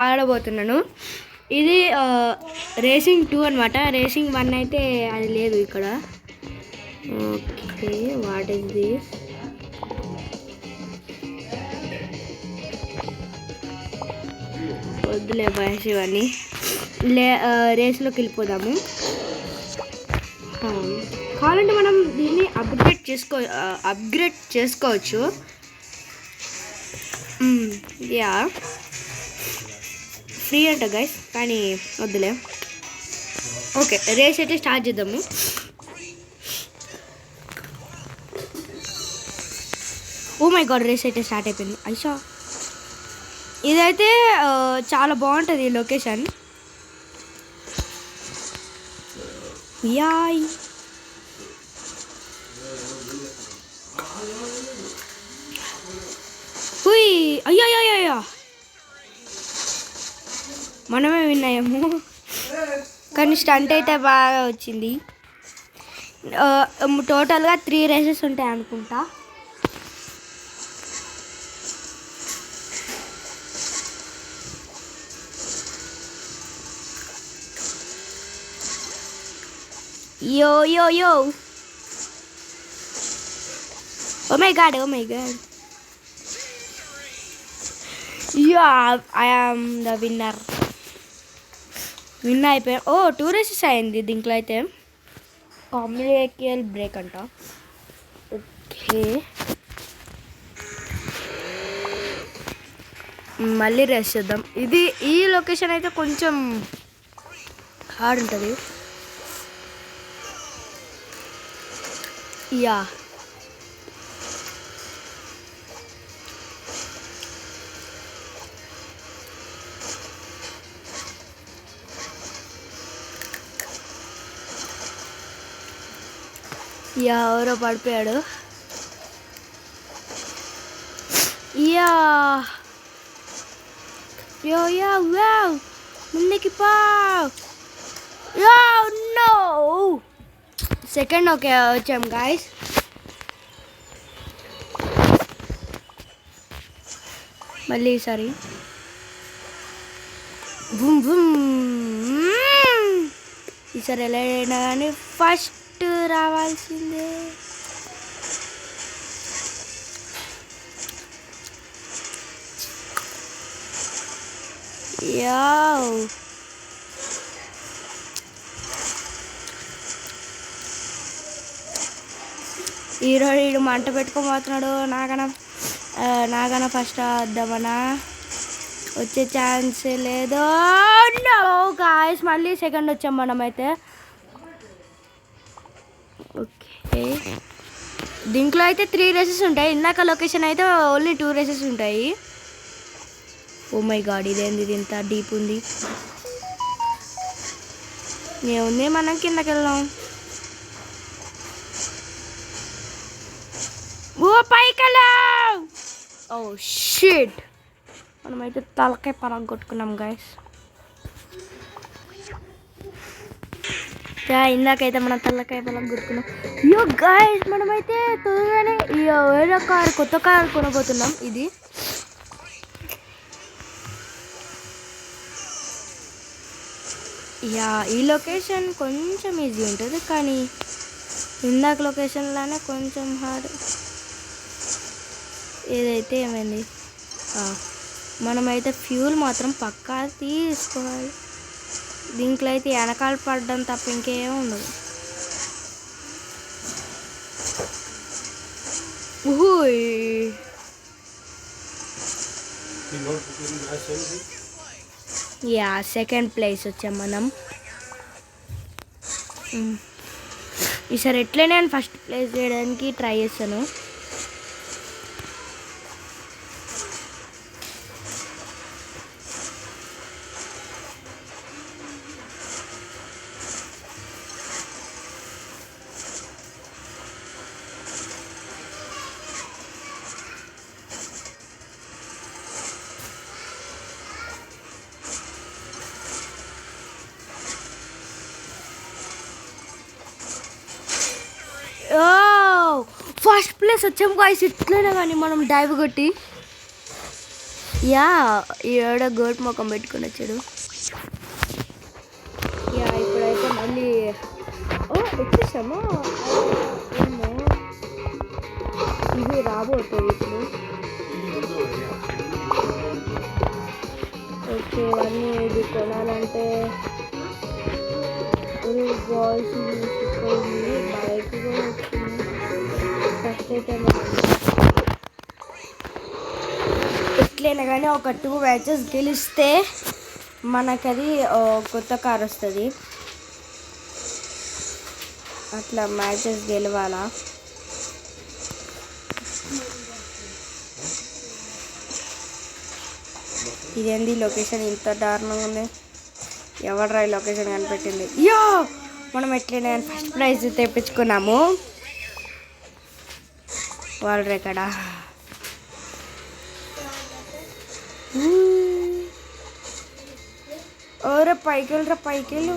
ఆడబోతున్నాను. ఇది రేసింగ్ 2 అనమాట. రేసింగ్ 1 అయితే అది లేదు ఇక్కడ. Okay, what is this? వద్దులే బాయ్స్ ఇవన్నీ. రేస్లోకి వెళ్ళిపోదాము. కావాలంటే మనం దీన్ని అప్గ్రేడ్ చేసుకోవచ్చు. యా, ఫ్రీ అంట గైస్, కానీ వద్దులే. ఓకే, రేస్ అయితే స్టార్ట్ చేద్దాము. ఓ మై గాడ్, రేస్ అయితే స్టార్ట్ అయిపోయింది. ఐషా, ఇదైతే చాలా బాగుంటుంది ఈ లొకేషన్. యాయ్, హుయ్, అయ్యో, మనమే విన్నాము, కానీ స్టంట్ అయితే బాగా వచ్చింది. టోటల్గా 3 రేసెస్ ఉంటాయి అనుకుంటా. Yo. Oh my god. Yeah, I am the winner. Win అయిపోయా. 2 రేసెస్ అయింది దీంట్లో అయితే. కాంబినేషనల్ బ్రేక్ అంట. ఓకే, మళ్ళీ రేస్ చేద్దాం. ఈ లొకేషన్ అయితే కొంచెం హార్డ్ ఉంటుంది. యా, ఎవరో పడిపోయాడు. యా, ముందుకి పా. నో, సెకండ్ ఓకే వచ్చాం గాయస్. మళ్ళీ ఈసారి ఈసారి ఎలా అయినా కానీ ఫస్ట్ రావాల్సిందే. యా, ఈరోజు మంట పెట్టుకోబోతున్నాడు. నాకన్నా ఫస్ట్ వద్దామన్నా, వచ్చే ఛాన్స్ లేదు. నో గాయ్స్, మళ్ళీ సెకండ్ వచ్చాం మనమైతే. ఓకే, దీంట్లో అయితే 3 రేసెస్ ఉంటాయి. ఇందాక లొకేషన్ అయితే ఓన్లీ 2 రేసెస్ ఉంటాయి. ఓ మై గాడ్, ఇదేంది ఇది ఇంత డీప్ ఉంది? ఏముంది, మనం కిందకి వెళ్దాం. ఓ పైకలా. ఓ షిట్, మనమైతే తలకాయ పరగొట్టుకున్నాం గాయస్. ఇందాకైతే మనం తలకాయ పరగొట్టుకున్నాం. యో గాయస్, మనమైతే త్వరగానే వేరే కొత్త కారు కొనబోతున్నాం. ఇది ఈ లొకేషన్ కొంచెం ఈజీ ఉంటుంది, కానీ ఇందాక లొకేషన్లోనే కొంచెం హార్డ్. ఏదైతే ఏమైంది, మనమైతే ఫ్యూల్ మాత్రం పక్కా తీసుకోవాలి. దీంట్లో అయితే వెనకాల పడడం తప్ప ఇంకేం ఉండదు. యా, సెకండ్ ప్లేస్ వచ్చాం మనం. ఈసారి ఎట్లనే నేను ఫస్ట్ ప్లేస్ చేయడానికి ట్రై చేస్తాను. ఫస్ట్ ప్లేస్ వచ్చాము గాయ్స్. ఇట్లనే కానీ మనం డైవ్ కొట్టి యా ఈడ గోట్ మొఖం పెట్టుకుని వచ్చాడు. యా ఇప్పుడైతే మళ్ళీ వచ్చేసాము. ఏమో ఇది రాబోతుంది ఇప్పుడు. ఓకే ఇవన్నీ ఇది కొనాలంటే బాయ్స్ బైక్ కూడా వచ్చింది. ఫస్ట్ అయితే ఎట్లయినా కానీ ఒక 2 మ్యాచెస్ గెలిస్తే మనకది కొత్త కార్ వస్తుంది. అట్లా మ్యాచెస్ గెలవాలా. ఇదేంది లొకేషన్ ఇంత దారుణంగా ఉంది. ఎవడ్రా ఈ లొకేషన్ కనిపెట్టింది. యో మనం ఎట్లయినా ఫస్ట్ ప్రైజ్ తెప్పించుకున్నాము. వరల్డ్ రికార్డా. ఓరే పైకి వెళ్ళరా పైకి వెళ్ళు.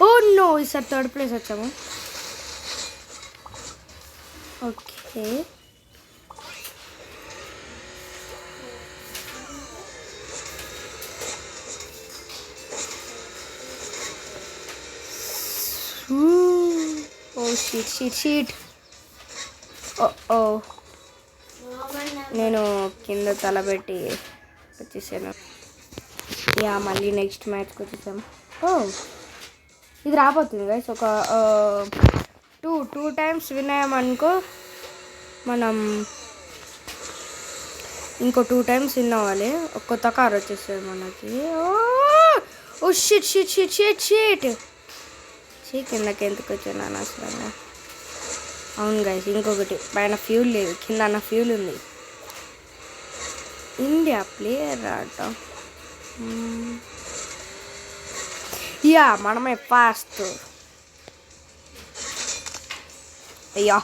ఓ నో ఈసారి 3rd ప్లేస్ వచ్చాము. ఓకే ఓ షీట్ ఓ నేను కింద తలబెట్టి వచ్చేసాను. యా మళ్ళీ నెక్స్ట్ మ్యాచ్కి వచ్చేసాము. ఇది రాబోతుంది గైస్. ఒక టూ టైమ్స్ విన్ అయ్యామనుకో మనం ఇంకో 2 టైమ్స్ విన్ అవ్వాలి. ఒక కొత్త కార్ వచ్చేస్తుంది మనకి. Oh shit shit shit shit shit కిందకి ఎందుకు వచ్చాను అనవసరంగా. అవును గైస్ ఇంకొకటి పైన ఫ్యూల్ లేదు, కింద అన్న ఫ్యూల్ ఉంది. ఇండియా ప్లేయర్ ఆట. యా మనమే ఫాస్ట్. అయ్యా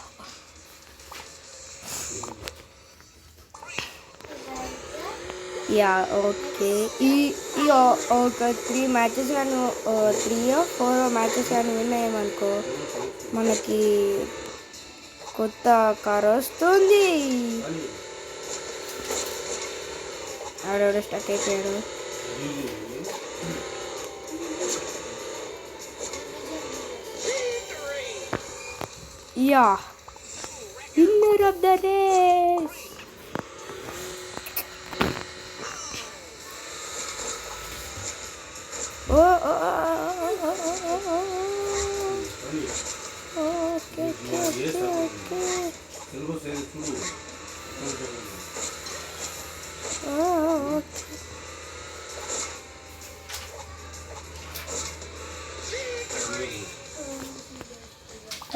యా ఓకే ఈ ఒక 3 మ్యాచెస్ కానీ 3 or 4 మ్యాచెస్ కానీ విన్ అయ్యామనుకో మనకి కొత్త కార్ వస్తుంది. ఆడెవడో స్టక్ అయిపోయాడు. Yeah winner of the race.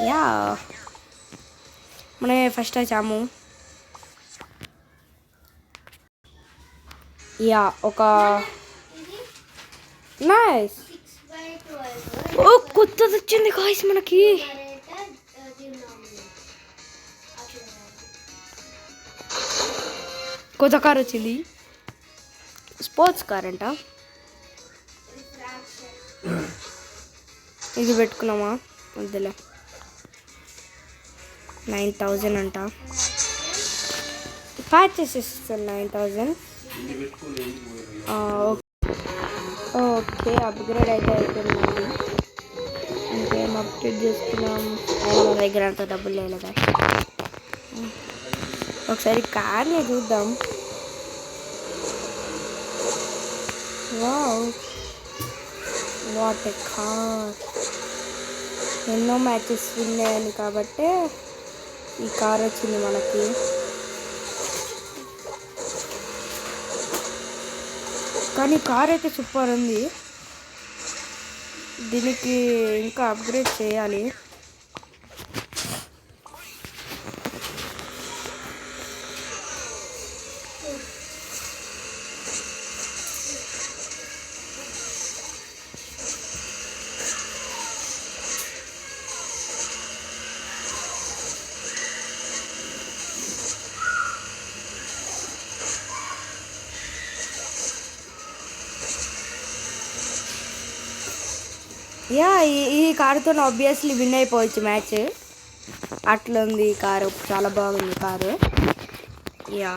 Yeah మనమే ఫస్ట్ వచ్చాము. యా ఒక నైస్ కొత్తది వచ్చింది గాయ్స్ మనకి. కొత్త కార్ వచ్చింది, స్పోర్ట్స్ కార్ అంట. ఇది పెట్టుకున్నామా వద్దులే. 9,000 అంట. ప్యాచెస్ ఇస్తాను 9,000. ఓకే అప్గ్రేడ్ అయితే అయిపోయిందండి. ఇంకేం అప్డేట్ చేసుకున్నాం. మన దగ్గర అంత డబ్బులు లేదు కదా. ఒకసారి కార్ని చూద్దాం. Wow what a car. ఎన్నో మ్యాచెస్ విన్ అయ్యాను కాబట్టి ఈ కార్ వచ్చింది మనకి. కానీ కార్ అయితే సూపర్ ఉంది. దీనికి ఇంకా అప్గ్రేడ్ చేయాలి. యా ఈ కారుతో ఆబ్వియస్లీ విన్ అయిపోవచ్చు మ్యాచ్. అట్లుంది ఈ కారు, చాలా బాగుంది కారు. యా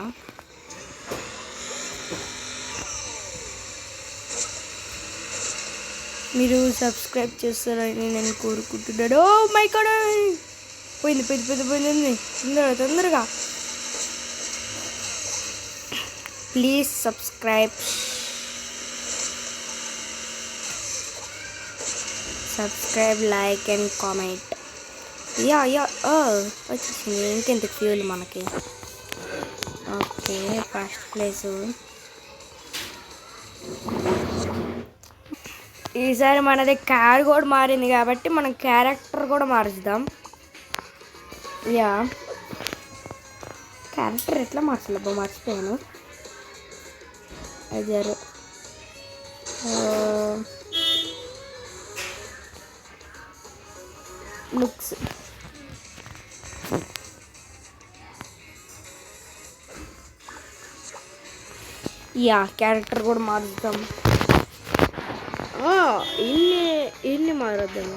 మీరు సబ్స్క్రైబ్ చేస్తారని నేను కోరుకుంటున్నాను. ఓ మై గాడ్, పోయింది తొందరగా. Please subscribe, like and comment. Yeah వచ్చేసింది. ఇంకెంత ఫ్యూల్ మనకి. Okay, first place. ఈసారి మనది కార్ కూడా మారింది కాబట్టి మనం క్యారెక్టర్ కూడా మార్చుదాం. యా క్యారెక్టర్ ఎట్లా మార్చాలబ్బా, మర్చిపోయాను. అజారు లుక్స్. యా క్యారెక్టర్ కూడా మారుద్దాం. ఇన్ని మారుద్దాము.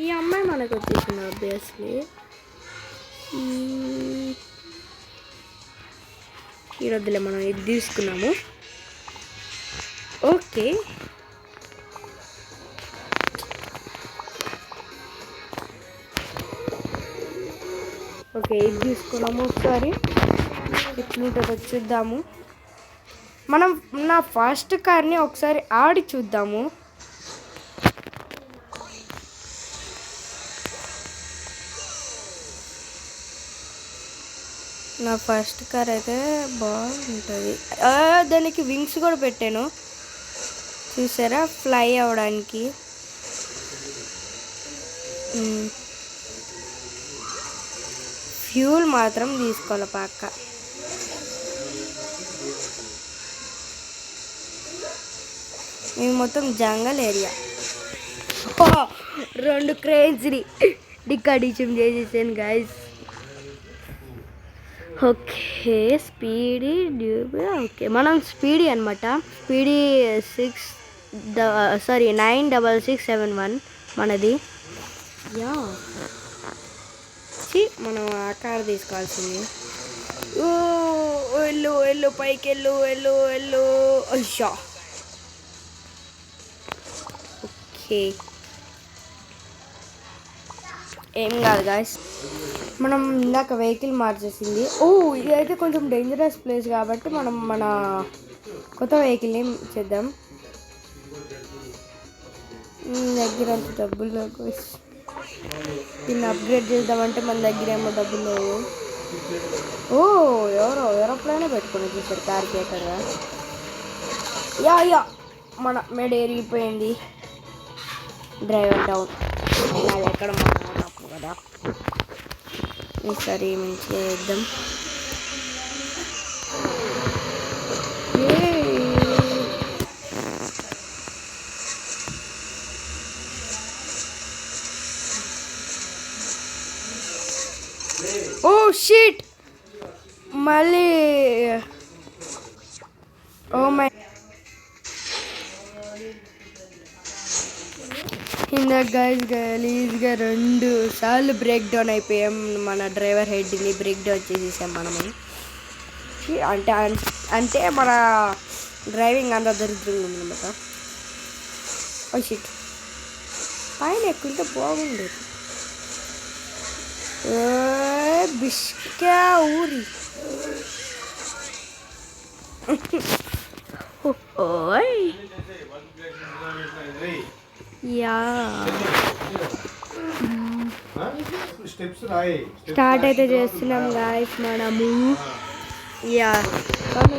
ఈ అమ్మాయి మనకు వచ్చేసింది ఆబ్వియస్లీ. ఈ వద్దులే, మనం ఇది తీసుకున్నాము. ఓకే, ఇది తీసుకున్నాము. ఒకసారి ఎట్లుంటుందో చూద్దాము. మనం నా ఫస్ట్ కార్ని ఒకసారి ఆడి చూద్దాము. నా ఫస్ట్ కార్ అయితే బాగుంటుంది. దానికి వింగ్స్ కూడా పెట్టాను చూసారా, ఫ్లై అవ్వడానికి. ఫ్యూల్ మాత్రం తీసుకోవాలి పక్క. ఇది మొత్తం జంగల్ ఏరియా. 2 క్రేజ్ని డికాడిషన్ చేసేసాను గైస్. ఓకే, స్పీడీ డ్యూబీ. ఓకే, మనం స్పీడీ అనమాట. స్పీడీ 96671 మనది. యా మనం ఆ కార్ తీసుకోవాల్సింది. వెళ్ళు పైకి వెళ్ళు. అయ్యా ఓకే, ఏం కాదు గాయస్. మనం ఇందాక వెహికల్ మార్చేసింది. ఇదైతే కొంచెం డేంజరస్ ప్లేస్ కాబట్టి మనం మన కొత్త వెహికల్ని చేద్దాం. దగ్గర అంత డబ్బులు లేవు. దీన్ని అప్గ్రేడ్ చేద్దామంటే మన దగ్గర ఏమో డబ్బులు లేవు. ఎవరో ఏరోప్లేనే పెట్టుకుని చూసారు కార్పొరేటర్గా. యా మన మెడ ఎరిగిపోయింది. Driver down. అది ఎక్కడ తప్పు కదా. ఈసారి మంచిగా చేద్దాం. ఓ షిట్, మళ్ళీ మై ఇందాక గలీజ్గా 2 సార్లు బ్రేక్ డౌన్ అయిపోయాం. మన డ్రైవర్ హెడ్ని బ్రేక్ డౌన్ చేసేసాం మనము. అంటే మన డ్రైవింగ్ అంత దరిద్రంగా ఉందన్నమాట. ఓ షిట్, పైన ఎక్కుంటే బాగుండేది. బిష్కా ఊరి. యా స్టార్ట్ అయితే చేస్తున్నాం గాయస్ మనము. యా సరే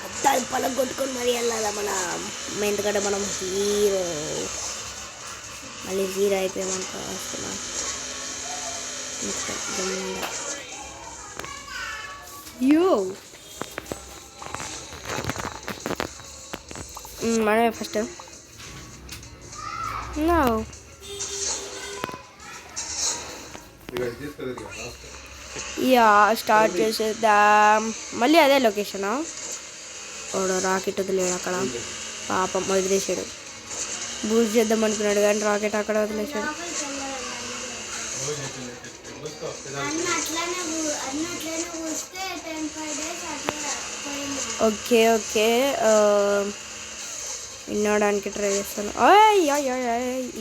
అద్దాలు పలం కొట్టుకొని మరీ వెళ్ళాలా మన. ఎందుకంటే మనం హీరో. మళ్ళీ జీరో అయిపోయామంట వస్తున్నాం. మనమే ఫస్ట్. యా స్టార్ట్ చేసేద్దాం. మళ్ళీ అదే లొకేషనా? ఓడ రాకెట్ వదిలేడు అక్కడ, పాపం వదిలేసాడు. బూస్ట్ చేద్దాం అనుకున్నాడు కానీ రాకెట్ అక్కడ వదిలేసాడు. ఓకే ఓకే, వినడానికి ట్రై చేస్తాను.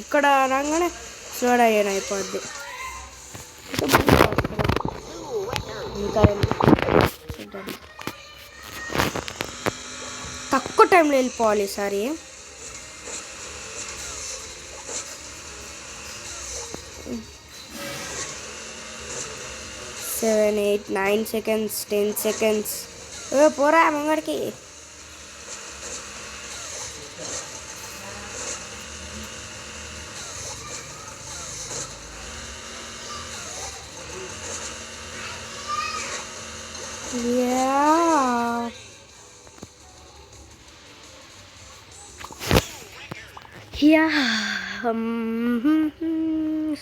ఇక్కడ రాగానే స్లో అయ్యాను అయిపోద్ది. ఇంకా తక్కువ టైంలో వెళ్ళిపోవాలి ఈసారి. 7, 8, 9 seconds, 10 seconds. పోరా ముంగడికి.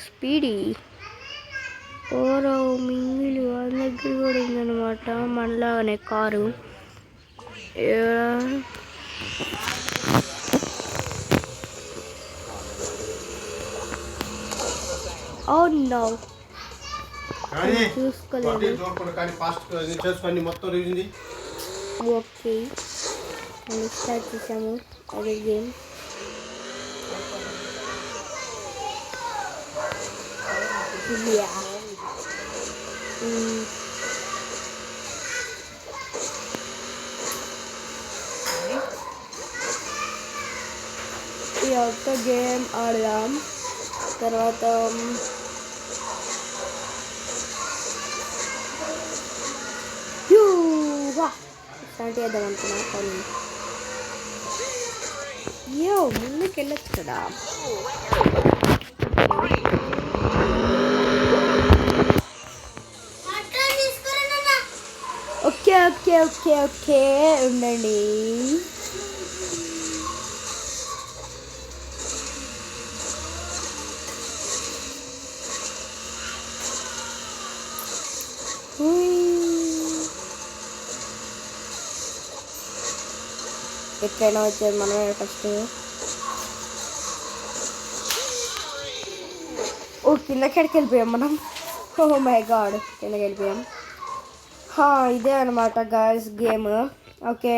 స్పీడీ ఓరో మింగిలి వాళ్ళ దగ్గర కూడా ఉందన్నమాట మనలాగానే కారు. చూసుకోలేదు. ఓకే స్టార్ట్ చేసాము అదే గేమ్. ఈ ఒక్క గేమ్ ఆడదాం, తర్వాత స్టార్ట్ చేద్దాం అనుకున్నా కానీ ముందుకు వెళ్ళొచ్చు కదా. ఓకే ఓకే ఓకే ఓకే ఉండండి. ఎక్కడైనా వచ్చేది మనమే ఫస్ట్. కిందకి వెళ్ళిపోయాం మనం. ఓ మై గాడ్, కిందకి వెళ్ళిపోయాం. ఇదే అనమాట గాయ్స్ గేమ్. ఓకే.